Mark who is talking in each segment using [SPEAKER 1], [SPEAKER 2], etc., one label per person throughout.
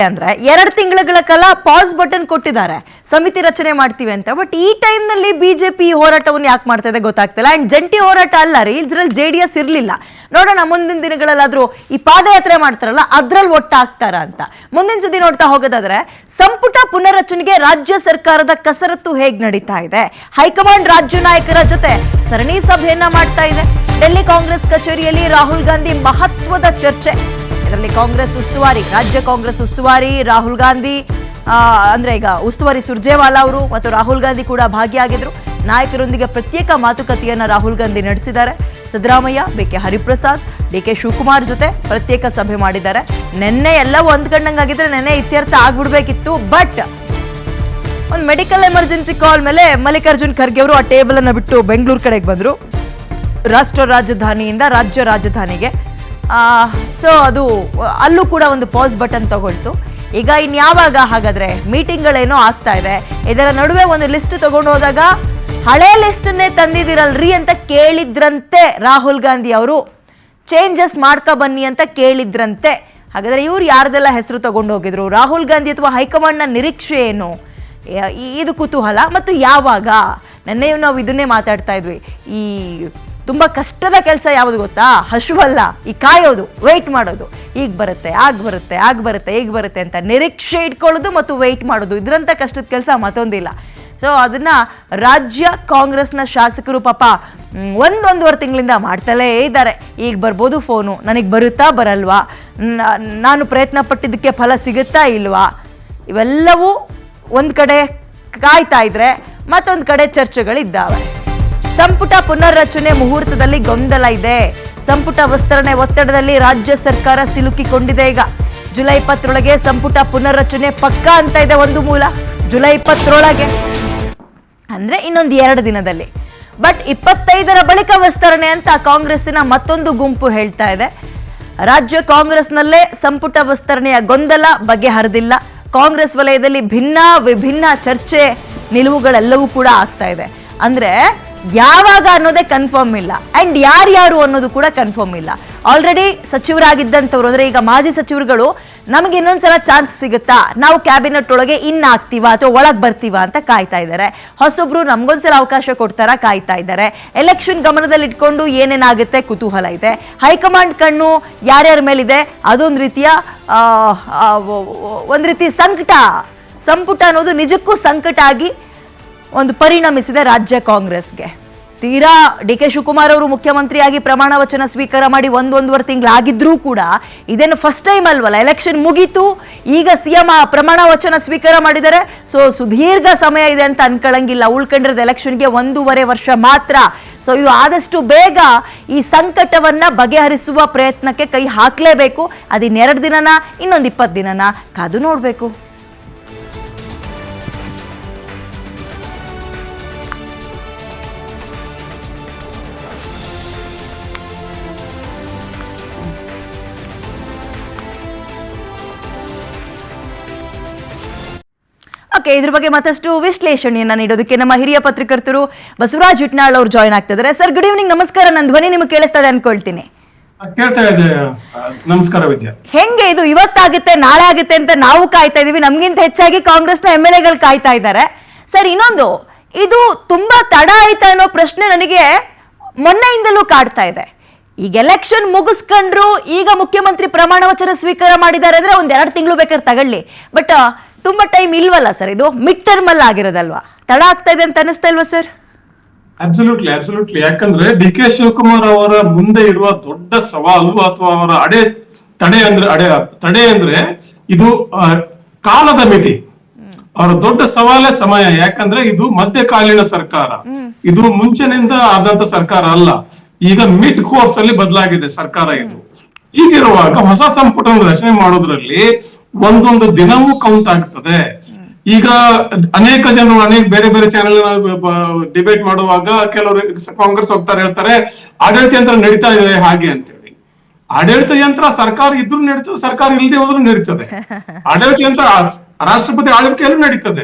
[SPEAKER 1] ಅಂದ್ರೆ 2 ತಿಂಗಳ ಕಾಲ ಪಾಸ್ ಬಟನ್ ಕೊಟ್ಟಿದ್ದಾರೆ ಸಮಿತಿ ರಚನೆ ಮಾಡ್ತೀವಿ ಅಂತ. ಬಟ್ ಈ ಟೈಮ್ ನಲ್ಲಿ ಬಿಜೆಪಿ ಹೋರಾಟವನ್ನು ಯಾಕೆ ಮಾಡ್ತಾ ಇದೆ ಗೊತ್ತಾಗ್ತಿಲ್ಲ. ಅಂಡ್ ಜಂಟಿ ಹೋರಾಟ ಅಲ್ಲ ರೀ, ಇದ್ರಲ್ಲಿ ಜೆಡಿಎಸ್ ಇರ್ಲಿಲ್ಲ. ನೋಡೋಣ ಮುಂದಿನ ದಿನಗಳಲ್ಲಾದ್ರೂ ಈ ಪಾದಯಾತ್ರೆ ಮಾಡ್ತಾರಲ್ಲ ಅದ್ರಲ್ಲಿ ಒಟ್ಟಾಗ್ತಾರ ಅಂತ. ಮುಂದಿನ ಸುದ್ದಿ ನೋಡ್ತಾ ಹೋಗೋದಾದ್ರೆ, ಸಂಪುಟ ಪುನರ್ರಚನೆಗೆ ರಾಜ್ಯ ಸರ್ಕಾರದ ಕಸರತ್ತು ಹೇಗ್ ನಡೀತಾ ಇದೆ. ಹೈಕಮಾಂಡ್ ರಾಜ್ಯ ನಾಯಕರ ಜೊತೆ ಸರಣಿ ಸಭೆಯನ್ನ ಮಾಡ್ತಾ ಇದೆ. ಡೆಲ್ಲಿ ಕಾಂಗ್ರೆಸ್ ಕಚೇರಿಯಲ್ಲಿ ರಾಹುಲ್ ಗಾಂಧಿ ಮಹತ್ವದ ಚರ್ಚೆ. ಇದರಲ್ಲಿ ಕಾಂಗ್ರೆಸ್ ಉಸ್ತುವಾರಿ, ರಾಜ್ಯ ಕಾಂಗ್ರೆಸ್ ಉಸ್ತುವಾರಿ ರಾಹುಲ್ ಗಾಂಧಿ ಅಂದ್ರೆ ಈಗ ಉಸ್ತುವಾರಿ ಸುರ್ಜೇವಾಲಾ ಅವರು ಮತ್ತು ರಾಹುಲ್ ಗಾಂಧಿ ಕೂಡ ಭಾಗಿಯಾಗಿದ್ರು. ನಾಯಕರೊಂದಿಗೆ ಪ್ರತ್ಯೇಕ ಮಾತುಕತೆಯನ್ನ ರಾಹುಲ್ ಗಾಂಧಿ ನಡೆಸಿದ್ದಾರೆ. ಸಿದ್ದರಾಮಯ್ಯ, ಬಿಕೆ ಹರಿಪ್ರಸಾದ್, ಡಿಕೆ ಶಿವಕುಮಾರ್ ಜೊತೆ ಪ್ರತ್ಯೇಕ ಸಭೆ ಮಾಡಿದ್ದಾರೆ. ನಿನ್ನೆ ಎಲ್ಲವೂ ಹೊಂದ್ಕೊಂಡಂಗಾಗಿದ್ರೆ ನಿನ್ನೆ ಇತ್ಯರ್ಥ ಆಗ್ಬಿಡ್ಬೇಕಿತ್ತು. ಬಟ್ ಒಂದು ಮೆಡಿಕಲ್ ಎಮರ್ಜೆನ್ಸಿ ಕಾಲ್ ಮೇಲೆ ಮಲ್ಲಿಕಾರ್ಜುನ್ ಖರ್ಗೆ ಅವರು ಆ ಟೇಬಲ್ ಅನ್ನ ಬಿಟ್ಟು ಬೆಂಗಳೂರು ಕಡೆಗೆ ಬಂದ್ರು, ರಾಷ್ಟ್ರ ರಾಜಧಾನಿಯಿಂದ ರಾಜ್ಯ ರಾಜಧಾನಿಗೆ. ಸೊ ಅದು ಅಲ್ಲೂ ಕೂಡ ಒಂದು ಪಾಸ್ ಬಟನ್ ತಗೊಳ್ತು. ಈಗ ಇನ್ಯಾವಾಗ ಹಾಗಾದ್ರೆ ಮೀಟಿಂಗ್ಗಳೇನೋ ಆಗ್ತಾ ಇದೆ. ಇದರ ನಡುವೆ ಒಂದು ಲಿಸ್ಟ್ ತಗೊಂಡು ಹೋದಾಗ ಹಳೆ ಲಿಸ್ಟನ್ನೇ ತಂದಿದಿರಲ್ರಿ ಅಂತ ಕೇಳಿದ್ರಂತೆ ರಾಹುಲ್ ಗಾಂಧಿ ಅವರು. ಚೇಂಜಸ್ ಮಾಡ್ಕೊ ಬನ್ನಿ ಅಂತ ಕೇಳಿದ್ರಂತೆ. ಹಾಗಾದ್ರೆ ಇವ್ರು ಯಾರ್ದೆಲ್ಲ ಹೆಸರು ತಗೊಂಡು ಹೋಗಿದ್ರು, ರಾಹುಲ್ ಗಾಂಧಿ ಅಥವಾ ಹೈಕಮಾಂಡ್ನ ನಿರೀಕ್ಷೆ ಏನು, ಇದು ಕುತೂಹಲ. ಮತ್ತು ಯಾವಾಗ, ನೆನ್ನೆಯೂ ನಾವು ಇದನ್ನೇ ಮಾತಾಡ್ತಾ ಇದ್ವಿ. ಈ ತುಂಬ ಕಷ್ಟದ ಕೆಲಸ ಯಾವುದು ಗೊತ್ತಾ? ಹಸುವಲ್ಲ, ಈ ಕಾಯೋದು, ವೆಯ್ಟ್ ಮಾಡೋದು. ಈಗ ಬರುತ್ತೆ, ಆಗ ಬರುತ್ತೆ, ಆಗ ಬರುತ್ತೆ, ಈಗ ಬರುತ್ತೆ ಅಂತ ನಿರೀಕ್ಷೆ ಇಟ್ಕೊಳ್ಳೋದು ಮತ್ತು ವೆಯ್ಟ್ ಮಾಡೋದು. ಇದರಂಥ ಕಷ್ಟದ ಕೆಲಸ ಮತ್ತೊಂದಿಲ್ಲ. ಸೊ ಅದನ್ನ ರಾಜ್ಯ ಕಾಂಗ್ರೆಸ್ನ ಶಾಸಕರು ಪಾಪ ಒಂದೂವರೆ ತಿಂಗಳಿಂದ ಮಾಡ್ತಲೇ ಇದ್ದಾರೆ. ಈಗ ಬರ್ಬೋದು ಫೋನು, ನನಗೆ ಬರುತ್ತಾ ಬರಲ್ವಾ, ನಾನು ಪ್ರಯತ್ನ ಪಟ್ಟಿದ್ದಕ್ಕೆ ಫಲ ಸಿಗುತ್ತಾ ಇಲ್ವಾ, ಇವೆಲ್ಲವೂ ಒಂದು ಕಡೆ ಕಾಯ್ತಾ ಇದ್ರೆ ಮತ್ತೊಂದು ಕಡೆ ಚರ್ಚೆಗಳಿದ್ದಾವೆ. ಸಂಪುಟ ಪುನರ್ರಚನೆ ಮುಹೂರ್ತದಲ್ಲಿ ಗೊಂದಲ ಇದೆ. ಸಂಪುಟ ವಿಸ್ತರಣೆ ಒತ್ತಡದಲ್ಲಿ ರಾಜ್ಯ ಸರ್ಕಾರ ಸಿಲುಕಿಕೊಂಡಿದೆ. ಈಗ ಜುಲೈ 20ರೊಳಗೆ ಸಂಪುಟ ಪುನರ್ರಚನೆ ಪಕ್ಕಾ ಅಂತ ಇದೆ ಒಂದು ಮೂಲ. ಜುಲೈ 20ರೊಳಗೆ ಅಂದ್ರೆ ಇನ್ನೊಂದು 2 ದಿನದಲ್ಲಿ. ಬಟ್ 25ರ ಬಳಿಕ ವಿಸ್ತರಣೆ ಅಂತ ಕಾಂಗ್ರೆಸ್ಸಿನ ಮತ್ತೊಂದು ಗುಂಪು ಹೇಳ್ತಾ ಇದೆ. ರಾಜ್ಯ ಕಾಂಗ್ರೆಸ್ನಲ್ಲೇ ಸಂಪುಟ ವಿಸ್ತರಣೆಯ ಗೊಂದಲ ಬಗೆಹರಿದಿಲ್ಲ. ಕಾಂಗ್ರೆಸ್ ವಲಯದಲ್ಲಿ ಭಿನ್ನ ವಿಭಿನ್ನ ಚರ್ಚೆ ನಿಲುವುಗಳೆಲ್ಲವೂ ಕೂಡ ಆಗ್ತಾ ಇದೆ. ಅಂದ್ರೆ ಯಾವಾಗ ಅನ್ನೋದೇ ಕನ್ಫರ್ಮ್ ಇಲ್ಲ. ಅಂಡ್ ಯಾರ್ಯಾರು ಅನ್ನೋದು ಕೂಡ ಕನ್ಫರ್ಮ್ ಇಲ್ಲ. ಆಲ್ರೆಡಿ ಸಚಿವರಾಗಿದ್ದಂಥವ್ರು ಅಂದ್ರೆ ಈಗ ಮಾಜಿ ಸಚಿವರುಗಳು ನಮಗೆ ಇನ್ನೊಂದ್ಸಲ ಚಾನ್ಸ್ ಸಿಗುತ್ತಾ, ನಾವು ಕ್ಯಾಬಿನೆಟ್ ಒಳಗೆ ಆಗ್ತೀವಾ ಅಥವಾ ಒಳಗೆ ಬರ್ತೀವಾ ಅಂತ ಕಾಯ್ತಾ ಇದ್ದಾರೆ. ಹೊಸೊಬ್ರು ನಮ್ಗೊಂದ್ಸಲ ಅವಕಾಶ ಕೊಡ್ತಾರ ಕಾಯ್ತಾ ಇದ್ದಾರೆ. ಎಲೆಕ್ಷನ್ ಗಮನದಲ್ಲಿ ಇಟ್ಕೊಂಡು ಏನೇನಾಗುತ್ತೆ ಕುತೂಹಲ ಇದೆ. ಹೈಕಮಾಂಡ್ ಕಣ್ಣು ಯಾರ್ಯಾರ ಮೇಲಿದೆ, ಅದೊಂದು ರೀತಿಯ ಒಂದು ರೀತಿ ಸಂಕಟ. ಸಂಪುಟ ಅನ್ನೋದು ನಿಜಕ್ಕೂ ಸಂಕಟ ಆಗಿ ಒಂದು ಪರಿಣಮಿಸಿದೆ ರಾಜ್ಯ ಕಾಂಗ್ರೆಸ್ಗೆ. ತೀರಾ ಡಿ ಕೆ ಶಿವಕುಮಾರ್ ಅವರು ಮುಖ್ಯಮಂತ್ರಿಯಾಗಿ ಪ್ರಮಾಣ ವಚನ ಸ್ವೀಕಾರ ಮಾಡಿ ಒಂದೂವರೆ ತಿಂಗಳಾಗಿದ್ರೂ ಕೂಡ ಇದೇನು ಫಸ್ಟ್ ಟೈಮ್ ಅಲ್ವಲ್ಲ. ಎಲೆಕ್ಷನ್ ಮುಗೀತು, ಈಗ ಸಿಎಂ ಪ್ರಮಾಣ ವಚನ ಸ್ವೀಕಾರ ಮಾಡಿದ್ದಾರೆ. ಸೊ ಸುದೀರ್ಘ ಸಮಯ ಇದೆ ಅಂತ ಅನ್ಕೊಳ್ಳಂಗಿಲ್ಲ. ಉಳ್ಕೊಂಡಿರೋದು ಎಲೆಕ್ಷನ್ಗೆ 1.5 ವರ್ಷ ಮಾತ್ರ. ಸೊ ಇದು ಆದಷ್ಟು ಬೇಗ ಈ ಸಂಕಟವನ್ನ ಬಗೆಹರಿಸುವ ಪ್ರಯತ್ನಕ್ಕೆ ಕೈ ಹಾಕಲೇಬೇಕು. ಅದಿನ್ 2 ದಿನನ ಇನ್ನೊಂದು 20 ದಿನನ ಕಾದು ನೋಡ್ಬೇಕು. ಓಕೆ, ಇದ್ರ ಬಗ್ಗೆ ಮತ್ತಷ್ಟು ವಿಶ್ಲೇಷಣೆಯನ್ನ ನೀಡೋದಕ್ಕೆ ನಮ್ಮ ಹಿರಿಯ ಪತ್ರಕರ್ತರು ಬಸವರಾಜ್ ಇಟ್ನಾಳ್ ಅವರು ಜಾಯ್ನ್ ಆಗ್ತಾ ಇದ್ದಾರೆ. Sir, good evening. ನಮಸ್ಕಾರ. ನನ್ನ ಧ್ವನಿ ನಿಮಗೆ ಕೇಳಿಸ್ತಾ ಇದೆ ಅನ್ಕೊಳ್ತೀನಿ.
[SPEAKER 2] ನಮಸ್ಕಾರ ವಿದ್ಯಾ.
[SPEAKER 1] ಹೆಂಗೆ ಇದು ಇವತ್ತಾಗುತ್ತೆ ನಾಳೆ ಆಗುತ್ತೆ ಅಂತ ನಾವು ಕಾಯ್ತಾ ಇದೀವಿ. ನಮ್ಗಿಂತ ಹೆಚ್ಚಾಗಿ ಕಾಂಗ್ರೆಸ್ನ MLA ಗಳು ಕಾಯ್ತಾ ಇದ್ದಾರೆ. ಸರ್, ಇನ್ನೊಂದು, ಇದು ತುಂಬಾ ತಡ ಆಯ್ತಾ ಅನ್ನೋ ಪ್ರಶ್ನೆ ನನಗೆ ಮೊನ್ನೆಯಿಂದಲೂ ಕಾಡ್ತಾ ಇದೆ. ಈಗ ಎಲೆಕ್ಷನ್ ಮುಗಿಸ್ಕೊಂಡ್ರು, ಈಗ ಮುಖ್ಯಮಂತ್ರಿ ಪ್ರಮಾಣ ವಚನ ಸ್ವೀಕಾರ ಮಾಡಿದ್ದಾರೆ ಅಂದ್ರೆ ಒಂದ್ 2 ತಿಂಗಳು ಬೇಕಾದ್ರೆ ತಗೊಳ್ಳಿ. ಬಟ್ ತುಂಬಾ ಟೈಮ್ ಇಲ್ವಲ್ಲ ಸರ್, ಇದು ಮಿಡ್ ಟರ್ಮ್ ಅಲ್ಲಿ ಆಗಿರೋದಲ್ವಾ, ತಡ ಆಗ್ತಾ ಇದೆ ಅಂತ ಅನಿಸ್ತಾ ಇಲ್ವಾ ಸರ್?
[SPEAKER 2] Absolutely absolutely. ಯಾಕಂದ್ರೆ ಡಿ ಕೆ ಶಿವಕುಮಾರ್ ಅವರ ಮುಂದೆ ಇರುವ ದೊಡ್ಡ ಸವಾಲು ಅಥವಾ ಅವರ ತಡೆ ಅಂದ್ರೆ ಇದು ಕಾಲದ ಮಿತಿ. ಅವರ ದೊಡ್ಡ ಸವಾಲೇ ಸಮಯ. ಯಾಕಂದ್ರೆ ಇದು ಮಧ್ಯಕಾಲೀನ ಸರ್ಕಾರ, ಇದು ಮುಂಚಿನಿಂದ ಆದಂತ ಸರ್ಕಾರ ಅಲ್ಲ. ಈಗ ಮಿಡ್ ಕೋರ್ಸ್ ಅಲ್ಲಿ ಬದಲಾಗಿದೆ ಸರ್ಕಾರ. ಇದು ಹೀಗಿರುವಾಗ ಹೊಸ ಸಂಪುಟ ರಚನೆ ಮಾಡೋದ್ರಲ್ಲಿ ಒಂದೊಂದು ದಿನವೂ ಕೌಂಟ್ ಆಗ್ತದೆ. ಈಗ ಅನೇಕ ಜನರು ಬೇರೆ ಬೇರೆ ಚಾನೆಲ್ ಡಿಬೇಟ್ ಮಾಡುವಾಗ ಕೆಲವರು ಕಾಂಗ್ರೆಸ್ ಹೋಗ್ತಾರೆ, ಹೇಳ್ತಾರೆ ಆಡಳಿತ ಯಂತ್ರ ನಡೀತಾ ಇದೆ ಹಾಗೆ ಅಂತೇಳಿ. ಆಡಳಿತ ಯಂತ್ರ ಸರ್ಕಾರ ಇದ್ರೂ ನಡೀತದೆ, ಸರ್ಕಾರ ಇಲ್ಲದೆ ಹೋದ್ರೂ ನಡೀತದೆ. ಆಡಳಿತ ಯಂತ್ರ ರಾಷ್ಟ್ರಪತಿ ಆಳ್ವಿಕೆಯಲ್ಲೂ ನಡೀತದೆ.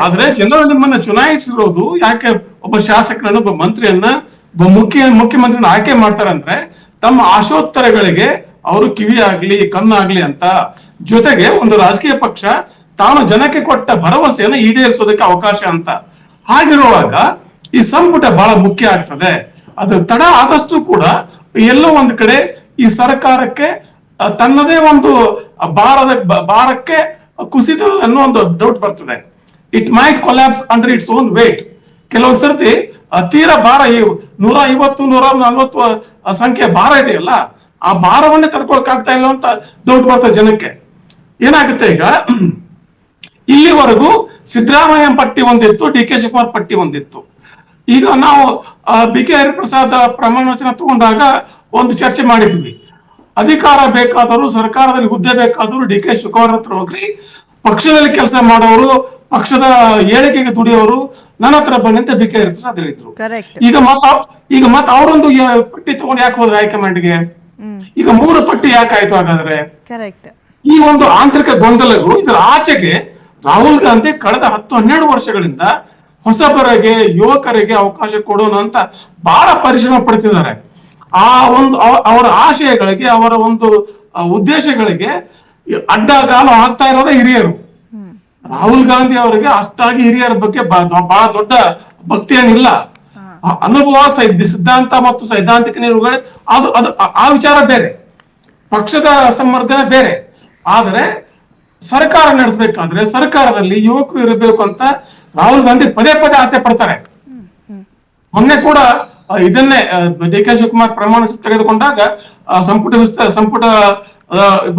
[SPEAKER 2] ಆದ್ರೆ ಜನರು ನಿಮ್ಮನ್ನ ಚುನಾಯಿಸಿರೋದು ಯಾಕೆ ಒಬ್ಬ ಶಾಸಕರನ್ನ, ಒಬ್ಬ ಮಂತ್ರಿಯನ್ನ, ಒಬ್ಬ ಮುಖ್ಯಮಂತ್ರಿಯನ್ನ ಆಯ್ಕೆ ಮಾಡ್ತಾರೆ ಅಂದ್ರೆ ತಮ್ಮ ಆಶೋತ್ತರಗಳಿಗೆ ಅವರು ಕಿವಿ ಆಗ್ಲಿ ಕಣ್ಣಾಗ್ಲಿ ಅಂತ. ಜೊತೆಗೆ ಒಂದು ರಾಜಕೀಯ ಪಕ್ಷ ತಾನು ಜನಕ್ಕೆ ಕೊಟ್ಟ ಭರವಸೆಯನ್ನು ಈಡೇರಿಸೋದಕ್ಕೆ ಅವಕಾಶ ಅಂತ. ಹಾಗಿರುವಾಗ ಈ ಸಂಪುಟ ಬಹಳ ಮುಖ್ಯ ಆಗ್ತದೆ. ಅದು ತಡ ಆದಷ್ಟು ಕೂಡ ಎಲ್ಲೋ ಒಂದ್ ಕಡೆ ಈ ಸರ್ಕಾರಕ್ಕೆ ತನ್ನದೇ ಒಂದು ಭಾರಕ್ಕೆ ಕುಸಿತ ಅನ್ನೋ ಒಂದು ಡೌಟ್ ಬರ್ತದೆ. It might collapse under its own weight. ಕೆಲವೊಂದ್ ಸರ್ತಿ ತೀರಾ ಭಾರ, ಈ 150 140 ಸಂಖ್ಯೆ ಭಾರ ಇದೆಯಲ್ಲ, ಆ ಭಾರವನ್ನೇ ತಡ್ಕೊಳಕ್ ಆಗ್ತಾ ಇಲ್ಲ ಅಂತ ಡೌಟ್ ಬರ್ತದೆ ಜನಕ್ಕೆ. ಏನಾಗುತ್ತೆ ಈಗ, ಇಲ್ಲಿವರೆಗೂ ಸಿದ್ದರಾಮಯ್ಯ ಪಟ್ಟಿ ಒಂದಿತ್ತು, ಡಿ ಕೆ ಶಿವಕುಮಾರ್ ಪಟ್ಟಿ ಒಂದಿತ್ತು. ಈಗ ನಾವು ಬಿ ಕೆ ಹರಿಪ್ರಸಾದ್ ಪ್ರಮಾಣ ವಚನ ತಗೊಂಡಾಗ ಒಂದು ಚರ್ಚೆ ಮಾಡಿದ್ವಿ. ಅಧಿಕಾರ ಬೇಕಾದವರು, ಸರ್ಕಾರದಲ್ಲಿ ಹುದ್ದೆ ಬೇಕಾದವರು ಡಿ ಕೆ ಶಿವಕುಮಾರ್ ಹತ್ರ ಹೋಗ್ರಿ, ಪಕ್ಷದಲ್ಲಿ ಕೆಲಸ ಮಾಡೋರು, ಪಕ್ಷದ ಏಳಿಗೆಗೆ ದುಡಿಯೋರು ನನ್ನ ಹತ್ರ ಬನ್ನಿ ಅಂತ ಬಿ ಕೆ ಹರಿಪ್ರಸಾದ್ ಹೇಳಿದ್ರು. ಈಗ ಮತ್ತ ಅವರೊಂದು ಪಟ್ಟಿ ತಗೊಂಡು ಯಾಕೆ ಹೋದ್ರೆ ಹೈಕಮಾಂಡ್ಗೆ? ಈಗ 3 ಪಟ್ಟಿ ಯಾಕೆ ಆಯ್ತು ಹಾಗಾದ್ರೆ? ಈ ಒಂದು ಆಂತರಿಕ ಗೊಂದಲಗಳು. ಇದರ ಆಚೆಗೆ ರಾಹುಲ್ ಗಾಂಧಿ ಕಳೆದ 10-12 ವರ್ಷಗಳಿಂದ ಹೊಸಬರಿಗೆ, ಯುವಕರಿಗೆ ಅವಕಾಶ ಕೊಡೋಣ ಅಂತ ಬಹಳ ಪರಿಶ್ರಮ ಪಡ್ತಿದ್ದಾರೆ. ಆ ಒಂದು ಅವರ ಆಶಯಗಳಿಗೆ, ಅವರ ಒಂದು ಉದ್ದೇಶಗಳಿಗೆ ಅಡ್ಡಗಾಲು ಹಾಕ್ತಾ ಇರೋದೇ ಹಿರಿಯರು. ರಾಹುಲ್ ಗಾಂಧಿ ಅವರಿಗೆ ಅಷ್ಟಾಗಿ ಹಿರಿಯರ ಬಗ್ಗೆ ಬಹಳ ದೊಡ್ಡ ಭಕ್ತಿ ಏನಿಲ್ಲ. ಅನುಭವ, ಸಿದ್ಧಾಂತ ಮತ್ತು ಸೈದ್ಧಾಂತಿಕ ನಿಲುವುಗಳು ಅದು ಆ ವಿಚಾರ ಬೇರೆ, ಪಕ್ಷದ ಸಂವರ್ಧನೆ ಬೇರೆ. ಆದರೆ ಸರ್ಕಾರ ನಡೆಸಬೇಕಾದ್ರೆ ಸರ್ಕಾರದಲ್ಲಿ ಯುವಕರು ಇರಬೇಕು ಅಂತ ರಾಹುಲ್ ಗಾಂಧಿ ಪದೇ ಪದೇ ಆಸೆ ಪಡ್ತಾರೆ. ಮೊನ್ನೆ ಕೂಡ ಇದನ್ನೇ ಡಿ ಕೆ ಶಿವಕುಮಾರ್ ಪ್ರಮಾಣ ತೆಗೆದುಕೊಂಡಾಗ ಸಂಪುಟ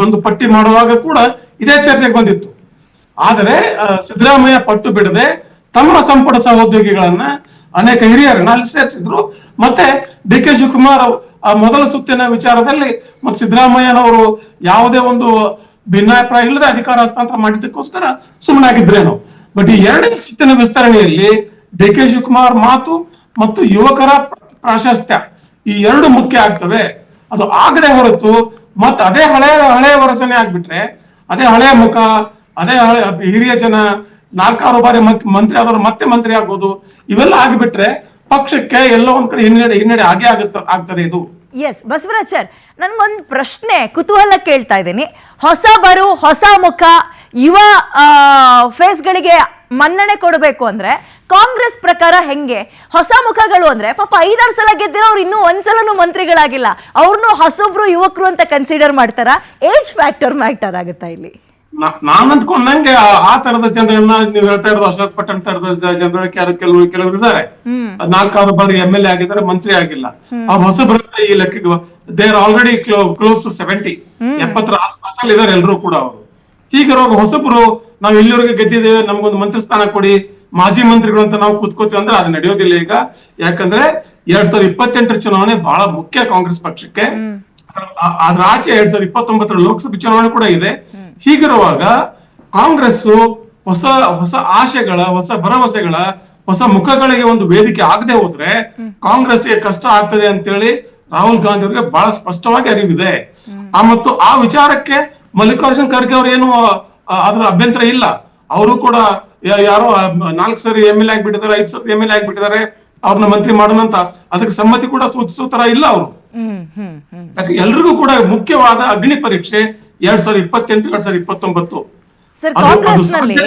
[SPEAKER 2] ಒಂದು ಪಟ್ಟಿ ಮಾಡುವಾಗ ಕೂಡ ಇದೇ ಚರ್ಚೆಗೆ ಬಂದಿತ್ತು. ಆದರೆ ಸಿದ್ದರಾಮಯ್ಯ ಪಟ್ಟು ಬಿಡದೆ ತಮ್ಮ ಸಂಪುಟ ಸಹೋದ್ಯೋಗಿಗಳನ್ನ, ಅನೇಕ ಹಿರಿಯರನ್ನ ಅಲ್ಲಿ ಸೇರಿಸಿದ್ರು. ಮತ್ತೆ ಡಿ ಕೆ ಶಿವಕುಮಾರ್ ಮೊದಲ ಸುತ್ತಿನ ವಿಚಾರದಲ್ಲಿ ಮತ್ತೆ ಸಿದ್ದರಾಮಯ್ಯನವರು ಯಾವುದೇ ಒಂದು ಭಿನ್ನಾಭಿಪ್ರಾಯ ಇಲ್ಲದೆ ಅಧಿಕಾರ ಹಸ್ತಾಂತರ ಮಾಡಿದ್ದಕ್ಕೋಸ್ಕರ ಸುಮ್ಮನಾಗಿದ್ರೇನು. ಬಟ್ ಈ 2ನೇ ಸುತ್ತಿನ ವಿಸ್ತರಣೆಯಲ್ಲಿ ಡಿ ಕೆ ಶಿವಕುಮಾರ್ ಮಾತು ಮತ್ತು ಯುವಕರ ಪ್ರಾಶಸ್ತ್ಯ ಈ 2 ಮುಖ್ಯ ಆಗ್ತವೆ. ಅದು ಆಗದೆ ಹೊರತು ಮತ್ತೆ ಅದೇ ಹಳೆಯ ವರಸನೆ ಆಗ್ಬಿಟ್ರೆ, ಅದೇ ಹಳೆಯ ಮುಖ, ಅದೇ ಹಿರಿಯ ಜನ 4-6 ಬಾರಿ ಮಂತ್ರಿ ಆದವರು ಮತ್ತೆ ಮಂತ್ರಿ ಆಗೋದು, ಇವೆಲ್ಲ ಆಗಿಬಿಟ್ರೆ ಪಕ್ಷಕ್ಕೆ ಎಲ್ಲೋ ಒಂದ್ ಕಡೆ ಹಿನ್ನಡೆ ಆಗೇ ಆಗ್ತದೆ ಇದು.
[SPEAKER 1] ಎಸ್ ಬಸವರಾಜ್ ಸರ್, ನನ್ಗೊಂದು ಪ್ರಶ್ನೆ, ಕುತೂಹಲ ಕೇಳ್ತಾ ಇದ್ದೀನಿ. ಹೊಸ ಮುಖ, ಯುವ ಫೇಸ್ಗಳಿಗೆ ಮನ್ನಣೆ ಕೊಡಬೇಕು ಅಂದ್ರೆ ಕಾಂಗ್ರೆಸ್ ಪ್ರಕಾರ ಹೆಂಗೆ? ಹೊಸ ಮುಖಗಳು ಅಂದ್ರೆ ಪಾಪ 5-6 ಸಲ ಗೆದ್ದಿರೋ ಅವ್ರು ಇನ್ನೂ ಒಂದ್ಸಲನೂ ಮಂತ್ರಿಗಳಾಗಿಲ್ಲ, ಅವ್ರನ್ನು ಹೊಸೊಬ್ರು ಯುವಕರು ಅಂತ ಕನ್ಸಿಡರ್ ಮಾಡ್ತಾರ? ಏಜ್ ಫ್ಯಾಕ್ಟರ್ ಮ್ಯಾಟರ್ ಆಗುತ್ತಾ ಇಲ್ಲಿ?
[SPEAKER 2] ನಾನ್ ಅಂದ್ಕೊಂಡಂಗೆ ಆ ತರದ ಜನರನ್ನ ನೀವು ಹೇಳ್ತಾ ಇರೋದು ಅಶೋಕ್ ಪಟ್ಟಣ್ ತರದ ಜನರು ಕೆಲವರು ಇದ್ದಾರೆ. 4-6 ಬಾರಿ MLA ಆಗಿದ್ದಾರೆ, ಮಂತ್ರಿ ಆಗಿಲ್ಲ. ಅವ್ರು ಹೊಸಬರ ಈ ಲೆಕ್ಕ they are already close to 70 ಆಸ್ಪಾಸಲ್ಲಿ ಇದಾರೆ ಎಲ್ರು ಕೂಡ. ಅವರು ಹೀಗಿರುವಾಗ ಹೊಸಬರು ನಾವು ಇಲ್ಲಿವರೆಗೆ ಗೆದ್ದಿದ್ದೇವೆ, ನಮ್ಗೊಂದು ಮಂತ್ರಿ ಸ್ಥಾನ ಕೊಡಿ, ಮಾಜಿ ಮಂತ್ರಿಗಳು ಅಂತ ನಾವು ಕೂತ್ಕೋತೀವಿ ಅಂದ್ರೆ ಅದು ನಡೆಯೋದಿಲ್ಲ ಈಗ. ಯಾಕಂದ್ರೆ 2028 ಚುನಾವಣೆ ಬಹಳ ಮುಖ್ಯ ಕಾಂಗ್ರೆಸ್ ಪಕ್ಷಕ್ಕೆ. ಅದ್ರ ಆಚೆ 2029 ಲೋಕಸಭೆ ಚುನಾವಣೆ ಕೂಡ ಇದೆ. ಹೀಗಿರುವಾಗ ಕಾಂಗ್ರೆಸ್ ಹೊಸ ಆಶೆಗಳ, ಹೊಸ ಭರವಸೆಗಳ, ಹೊಸ ಮುಖಗಳಿಗೆ ಒಂದು ವೇದಿಕೆ ಆಗದೆ ಹೋದ್ರೆ ಕಾಂಗ್ರೆಸ್ಗೆ ಕಷ್ಟ ಆಗ್ತದೆ ಅಂತೇಳಿ ರಾಹುಲ್ ಗಾಂಧಿ ಅವರಿಗೆ ಬಹಳ ಸ್ಪಷ್ಟವಾಗಿ ಅರಿವಿದೆ. ಮತ್ತು ಆ ವಿಚಾರಕ್ಕೆ ಮಲ್ಲಿಕಾರ್ಜುನ್ ಖರ್ಗೆ ಅವ್ರು ಏನು ಅದ್ರ ಅಭ್ಯಂತರ ಇಲ್ಲ. ಅವರು ಕೂಡ ಯಾರೋ 4 ಸರಿ MLA ಆಗ್ಬಿಟ್ಟಿದ್ದಾರೆ, 5 ಸರಿ MLA ಆಗ್ಬಿಟ್ಟಿದ್ದಾರೆ, ಅವ್ರನ್ನ ಮಂತ್ರಿ ಮಾಡೋಣ ಅಂತ ಅದಕ್ಕೆ ಸಮ್ಮತಿ ಕೂಡ ಸೂಚಿಸೋ ತರ ಇಲ್ಲ ಅವರು. ಯಾಕೆ ಎಲ್ರಿಗೂ ಕೂಡ ಮುಖ್ಯವಾದ ಅಗ್ನಿ ಪರೀಕ್ಷೆ 2028 2029.
[SPEAKER 1] ಸರ್ ಕಾಂಗ್ರೆಸ್ ನಲ್ಲಿ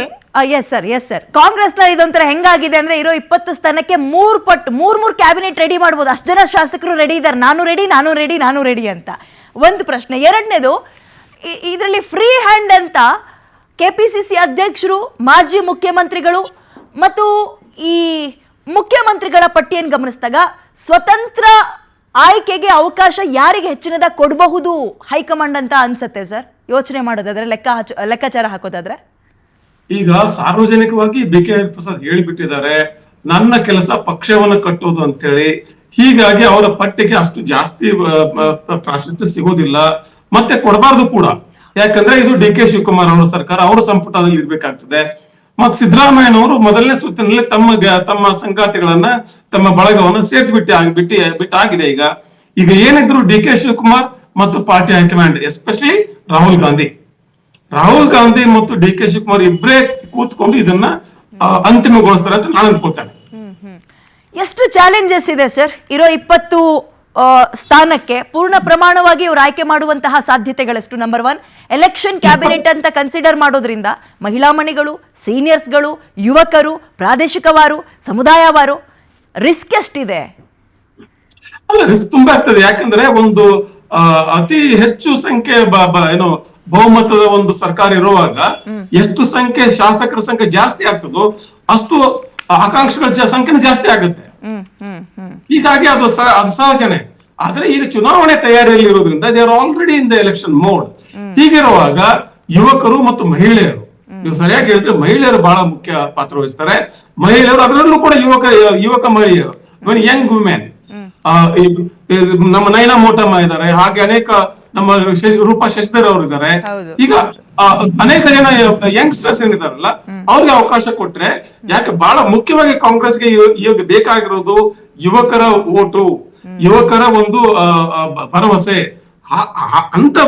[SPEAKER 1] ಎಸ್ ಸರ್ ಕಾಂಗ್ರೆಸ್ ನಲ್ಲಿ ಇದೊಂಥರ ಹೆಂಗಾಗಿದೆ ಅಂದ್ರೆ ಇರೋ 20 ಸ್ಥಾನಕ್ಕೆ 3 ಕ್ಯಾಬಿನೆಟ್ ರೆಡಿ ಮಾಡ್ಬೋದು, ಅಷ್ಟು ಜನ ಶಾಸಕರು ರೆಡಿ ಇದ್ದಾರೆ. ನಾನು ರೆಡಿ ಅಂತ ಒಂದು ಪ್ರಶ್ನೆ. ಎರಡನೇದು, ಇದರಲ್ಲಿ ಫ್ರೀ ಹ್ಯಾಂಡ್ ಅಂತ KPCC ಅಧ್ಯಕ್ಷರು, ಮಾಜಿ ಮುಖ್ಯಮಂತ್ರಿಗಳು ಮತ್ತು ಈ ಮುಖ್ಯಮಂತ್ರಿಗಳ ಪಟ್ಟಿಯನ್ನು ಗಮನಿಸಿದಾಗ ಸ್ವತಂತ್ರ ಆಯ್ಕೆಗೆ ಅವಕಾಶ ಯಾರಿಗೆ ಹೆಚ್ಚಿನದಾಗಿ ಕೊಡಬಹುದು ಹೈಕಮಾಂಡ್ ಅಂತ ಅನ್ಸುತ್ತೆ ಸರ್, ಯೋಚನೆ ಮಾಡೋದಾದ್ರೆ, ಲೆಕ್ಕಾಚಾರ ಹಾಕೋದಾದ್ರೆ?
[SPEAKER 2] ಈಗ ಸಾರ್ವಜನಿಕವಾಗಿ ಬಿ ಕೆ ಹರಿಪ್ರಸಾದ್ ಹೇಳಿಬಿಟ್ಟಿದ್ದಾರೆ, ನನ್ನ ಕೆಲಸ ಪಕ್ಷವನ್ನು ಕಟ್ಟೋದು ಅಂತೇಳಿ. ಹೀಗಾಗಿ ಅವರ ಪಟ್ಟಿಗೆ ಅಷ್ಟು ಜಾಸ್ತಿ ಪ್ರಾಶಸ್ತ್ಯ ಸಿಗೋದಿಲ್ಲ, ಮತ್ತೆ ಕೊಡಬಾರ್ದು ಕೂಡ. ಯಾಕಂದ್ರೆ ಇದು ಡಿ ಕೆ ಶಿವಕುಮಾರ್ ಅವರ ಸರ್ಕಾರ, ಅವರ ಸಂಪುಟದಲ್ಲಿ ಇರ್ಬೇಕಾಗ್ತದೆ. ಮತ್ ಸಿದ್ದರಾಮಯ್ಯನವರು ಮೊದಲನೇ ಸುತ್ತಿನಲ್ಲಿ ತಮ್ಮ ಸಂಗಾತಿಗಳನ್ನ, ತಮ್ಮ ಬಳಗವನ್ನ ಬಿಟ್ಟಾಗಿದೆ. ಈಗ ಏನಿದ್ರು ಡಿ ಕೆ ಶಿವಕುಮಾರ್ ಮತ್ತು party high command, especially Rahul Gandhi ಮತ್ತು ಡಿ ಕೆ ಶಿವಕುಮಾರ್ ಇಬ್ಬರೇ ಕೂತ್ಕೊಂಡು ಇದನ್ನ ಅಂತಿಮಗೊಳಿಸ್ತಾರೆ ಅಂತ ನಾನು ಅಂದ್ಕೊಳ್ತೇನೆ.
[SPEAKER 1] ಎಷ್ಟು ಚಾಲೆಂಜಸ್ ಇದೆ ಸರ್ ಇರೋ 20 ಸ್ಥಾನಕ್ಕೆ ಪೂರ್ಣ ಪ್ರಮಾಣವಾಗಿ ಇವರು ಆಯ್ಕೆ ಮಾಡುವಂತಹ ಸಾಧ್ಯತೆಗಳೆಷ್ಟು? ನಂಬರ್ 1, ಎಲೆಕ್ಷನ್ ಕ್ಯಾಬಿನೆಟ್ ಅಂತ ಕನ್ಸಿಡರ್ ಮಾಡೋದ್ರಿಂದ ಮಹಿಳಾ ಮಣಿಗಳು, ಸೀನಿಯರ್ಸ್ಗಳು, ಯುವಕರು, ಪ್ರಾದೇಶಿಕವಾರು, ಸಮುದಾಯವಾರು ರಿಸ್ಕ್ ಎಷ್ಟಿದೆ?
[SPEAKER 2] ಅಲ್ಲ, ರಿಸ್ಕ್ ತುಂಬಾ ಆಗ್ತದೆ. ಯಾಕಂದ್ರೆ ಒಂದು ಅತಿ ಹೆಚ್ಚು ಸಂಖ್ಯೆ ಏನು ಬಹುಮತದ ಒಂದು ಸರ್ಕಾರ ಇರುವಾಗ ಎಷ್ಟು ಸಂಖ್ಯೆ ಶಾಸಕರ ಸಂಖ್ಯೆ ಜಾಸ್ತಿ ಆಗ್ತದೋ ಅಷ್ಟು ಆಕಾಂಕ್ಷಿಗಳ ಸಂಖ್ಯೆ ಜಾಸ್ತಿ ಆಗುತ್ತೆ. ಹೀಗಾಗಿ ಅದು ಸಹಜನೆ. ಆದ್ರೆ ಈಗ ಚುನಾವಣೆ ತಯಾರಿಯಲ್ಲಿ ಇರೋದ್ರಿಂದ they are already in the election mode. ಹೀಗಿರುವಾಗ ಯುವಕರು ಮತ್ತು ಮಹಿಳೆಯರು, ನೀವು ಸರಿಯಾಗಿ ಹೇಳಿದ್ರೆ ಮಹಿಳೆಯರು ಬಹಳ ಮುಖ್ಯ ಪಾತ್ರ ವಹಿಸ್ತಾರೆ. ಮಹಿಳೆಯರು, ಅದರಲ್ಲೂ ಕೂಡ ಯುವಕ ಮಹಿಳೆಯರು, ಯಂಗ್ ವುಮೆನ್, ನಮ್ಮ ನೈನಾ ಮೋಟಮ್ಮ ಇದ್ದಾರೆ, ಹಾಗೆ ಅನೇಕ ನಮ್ಮ ರೂಪಾ ಶಶಿಧರ್ ಅವರು ಇದ್ದಾರೆ. ಈಗ ಅನೇಕ ಜನ ಯಂಗ್ಸ್ಟರ್ಸ್ ಏನಿದಾರಲ್ಲ ಅವ್ರಿಗೆ ಅವಕಾಶ ಕೊಟ್ರೆ, ಯಾಕೆ ಬಹಳ ಮುಖ್ಯವಾಗಿ ಕಾಂಗ್ರೆಸ್ಗೆ ಈಗ ಬೇಕಾಗಿರೋದು ಯುವಕರ ಓಟು, ಯುವಕರ ಒಂದು ಭರವಸೆ. ಅಂತ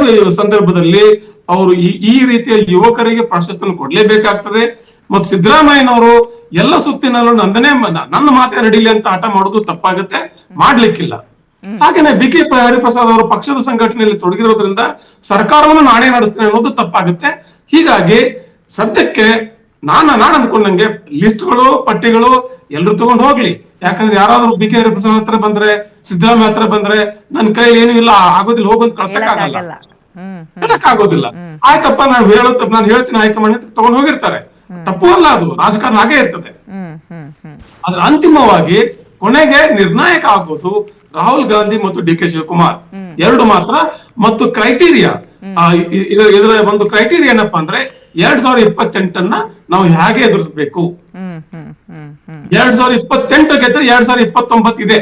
[SPEAKER 2] ಸಂದರ್ಭದಲ್ಲಿ ಅವರು ಈ ರೀತಿಯ ಯುವಕರಿಗೆ ಪ್ರಾಶಸ್ತ್ಯ ಕೊಡ್ಲೇಬೇಕಾಗ್ತದೆ. ಮತ್ತು ಸಿದ್ದರಾಮಯ್ಯನವರು ಎಲ್ಲ ಸುತ್ತಿನಲ್ಲೂ ನನ್ನ ಮಾತೇ ನಡೀಲಿ ಅಂತ ಹಠ ಮಾಡೋದು ತಪ್ಪಾಗುತ್ತೆ, ಮಾಡ್ಲಿಕ್ಕಿಲ್ಲ. ಹಾಗೇನೆ ಬಿ ಕೆ ಹರಿಪ್ರಸಾದ್ ಅವರು ಪಕ್ಷದ ಸಂಘಟನೆಯಲ್ಲಿ ತೊಡಗಿರೋದ್ರಿಂದ ಸರ್ಕಾರವನ್ನು ನಾನೇ ನಡೆಸ್ತೇನೆ ಅನ್ನೋದು ತಪ್ಪಾಗುತ್ತೆ. ಹೀಗಾಗಿ ಸದ್ಯಕ್ಕೆ ನಾನು ಅನ್ಕೊಂಡಂಗೆ ಲಿಸ್ಟ್ಗಳು, ಪಟ್ಟಿಗಳು ಎಲ್ರು ತಗೊಂಡು ಹೋಗ್ಲಿ. ಯಾಕಂದ್ರೆ ಯಾರಾದ್ರೂ ಬಿ ಕೆ ಹರಿಪ್ರಸಾದ್ ಹತ್ರ ಬಂದ್ರೆ, ಸಿದ್ದರಾಮಯ್ಯ ಹತ್ರ ಬಂದ್ರೆ ನನ್ನ ಕೈಲಿ ಏನೂ ಇಲ್ಲ, ಆಗೋದಿಲ್ಲ, ಹೋಗೋದು ಕಳ್ಸಕ್ಕಾಗಲ್ಲ, ಹೇಳಕ್ಕಾಗೋದಿಲ್ಲ. ಆಯ್ತಪ್ಪ, ನಾನು ಹೇಳ್ತೀನಿ ಹೈಕಮಾಂಡ್ ತಗೊಂಡು ಹೋಗಿರ್ತಾರೆ, ತಪ್ಪು ಅಲ್ಲ, ಅದು ರಾಜಕಾರಣ ಹಾಗೆ ಇರ್ತದೆ. ಆದ್ರೆ ಅಂತಿಮವಾಗಿ ಕೊನೆಗೆ ನಿರ್ಣಾಯಕ ಆಗೋದು ರಾಹುಲ್ ಗಾಂಧಿ ಮತ್ತು ಡಿ ಕೆ ಶಿವಕುಮಾರ್ ಎರಡು ಮಾತ್ರ. ಮತ್ತು ಕ್ರೈಟೀರಿಯಾ, ಇದರ ಒಂದು ಕ್ರೈಟೀರಿಯಾ ಏನಪ್ಪಾ ಅಂದ್ರೆ 2028 ನಾವು ಹೇಗೆ ಎದುರಿಸಬೇಕು. 2028 ಗೆದ್ರೆ 2029 ಇದೆ.